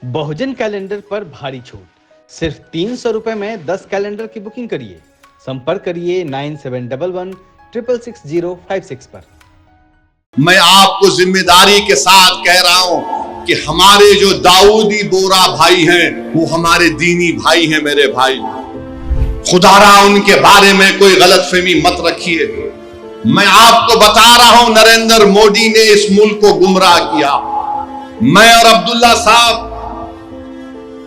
बहुजन calendar पर भारी छूट, सिर्फ 300 रुपए में 10 कैलेंडर की बुकिंग करिए। संपर्क करिए 9711666056 पर। मैं आपको जिम्मेदारी के साथ कह रहा हूं कि हमारे जो दाऊदी बोरा भाई हैं वो हमारे दीनी भाई हैं। मेरे भाई, खुदारा उनके बारे में कोई गलतफहमी मत रखिए। मैं आपको बता रहा हूं, नरेंद्र मोदी ने इस मुल्क को गुमराह किया। मैं और अब्दुल्ला साहब,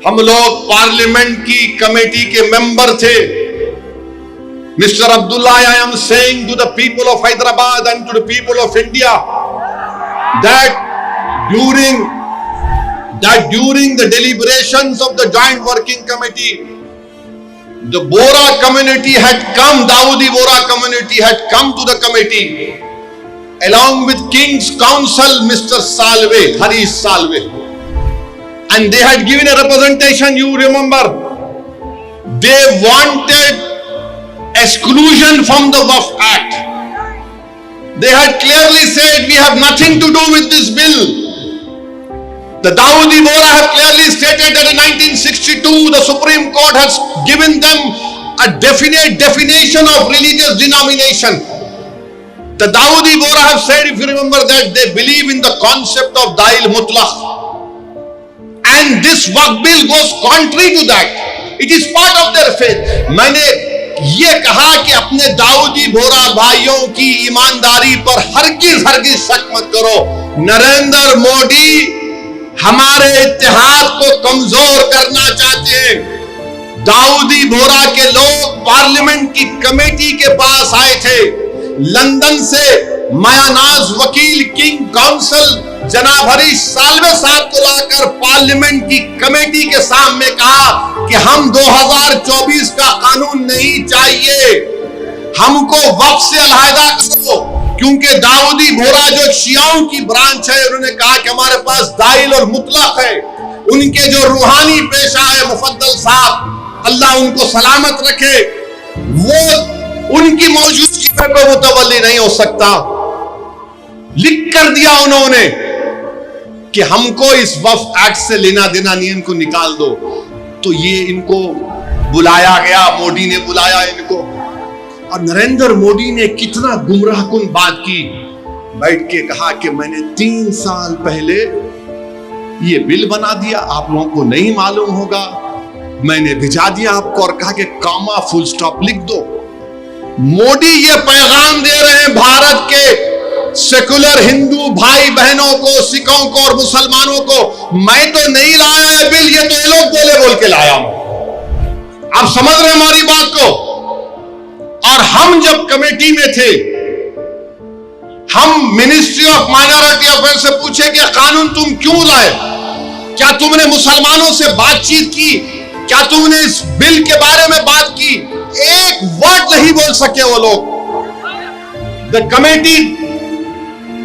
हम लोग पार्लियामेंट की कमेटी के मेंबर थे। Mr. Abdullah, I am saying to the people of Hyderabad and to the people of India that during the deliberations of the Joint Working Committee, the Bora community had come, Dawoodi Bora community had come to the committee along with King's Counsel, Mr. Salve, Harish Salve, and they had given a representation. You remember, they wanted exclusion from the Waqf Act. They had clearly said, we have nothing to do with this bill. The Dawoodi Bohra have clearly stated that in 1962 the Supreme Court has given them a definite definition of religious denomination. The Dawoodi Bohra have said, if you remember, that they believe in the concept of Dail Mutlaq, and this Waqf bill goes contrary to that. It is part of their faith. मैंने ये कहा कि अपने दाऊदी बोरा भाइयों की ईमानदारी पर हरगिज शक मत करो। नरेंद्र मोदी हमारे इत्तेहाद को कमजोर करना चाहते हैं। दाऊदी बोरा के लोग पार्लियामेंट की कमेटी के पास आए थे। लंदन से मायानाज वकील किंग काउंसिल जनाब हरीश साल्वे साहब को लाकर पार्लियामेंट की कमेटी के सामने कहा कि हम 2024 का कानून नहीं चाहिए, हमको वक्फ से अलहदा करो। क्योंकि दाऊदी बोरा जो शियाओं की ब्रांच है, उन्होंने कहा कि हमारे पास दाइल और मुतलक है। उनके जो रूहानी पेशा है मुफद्दल साहब, अल्लाह उनको सलामत रखे, वो उनकी मौजूदगी में कोई मुतवल्ली नहीं हो सकता। लिख कर दिया उन्होंने कि हमको इस वक्फ एक्ट से लेना देना नहीं, इनको निकाल दो। तो ये इनको बुलाया गया, मोदी ने बुलाया इनको, और नरेंद्र मोदी ने कितना गुमराहकुन बात की। बैठ के कहा कि मैंने 3 साल पहले ये बिल बना दिया, आप लोगों को नहीं मालूम होगा, मैंने भिजा दिया आपको और कहा कि कॉमा फुल स्टॉप लिख दो। मोदी ये पैगाम दे रहे हैं भारत के सेकुलर हिंदू भाई बहनों को, सिखों को और मुसलमानों को, मैं तो नहीं लाया है बिल, ये तो ये लोग बोल के लाया हूं। आप समझ रहे हैं हमारी बात को? और हम जब कमेटी में थे, हम मिनिस्ट्री ऑफ माइनॉरिटी अफेयर से पूछे कि कानून तुम क्यों लाए? क्या तुमने मुसलमानों से बातचीत की? क्या तुमने इस बिल के बारे में बात की? एक वर्ड नहीं बोल सके वो लोग। The committee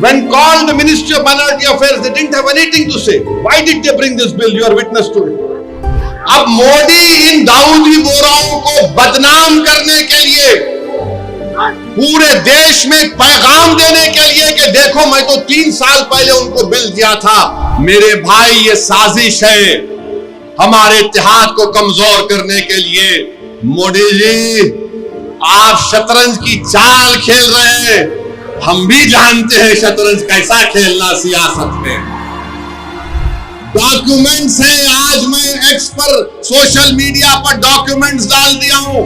when called the Ministry of Minority Affairs, they didn't have anything to say. Why did they bring this bill? You are witness to it. अब मोदी इन दाऊदी बोराओं को बदनाम करने के लिए, पूरे देश में पैगाम देने के लिए कि देखो मैं तो 3 साल पहले उनको बिल दिया था। मेरे भाई, ये साजिश है हमारे इत्तेहाद को कमजोर करने के लिए। मोदी जी, आप शतरंज की चाल खेल रहे हैं, हम भी जानते हैं शतरंज कैसा खेलना सियासत में। डॉक्यूमेंट्स हैं, आज मैं एक्स पर सोशल मीडिया पर डॉक्यूमेंट्स डाल दिया हूं।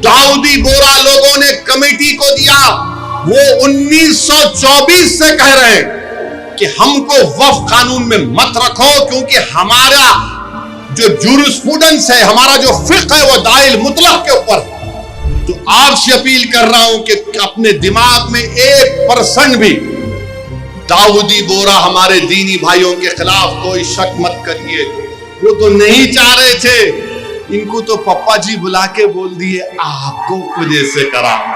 दाऊदी बोरा लोगों ने कमेटी को दिया, वो 1924 से कह रहे हैं कि हमको वक्फ कानून में मत रखो, क्योंकि हमारा जो जूरिस्प्रूडेंस है, हमारा जो फिक्र है, वो दाइल मुतलक के ऊपर। तो आपसे अपील कर रहा हूं कि अपने दिमाग में 1% भी दाऊदी बोरा हमारे दीनी भाइयों के खिलाफ कोई शक मत करिए। वो तो नहीं चाह रहे थे, इनको तो पप्पा जी बुला के बोल दिए आपको कुछ से कराऊं।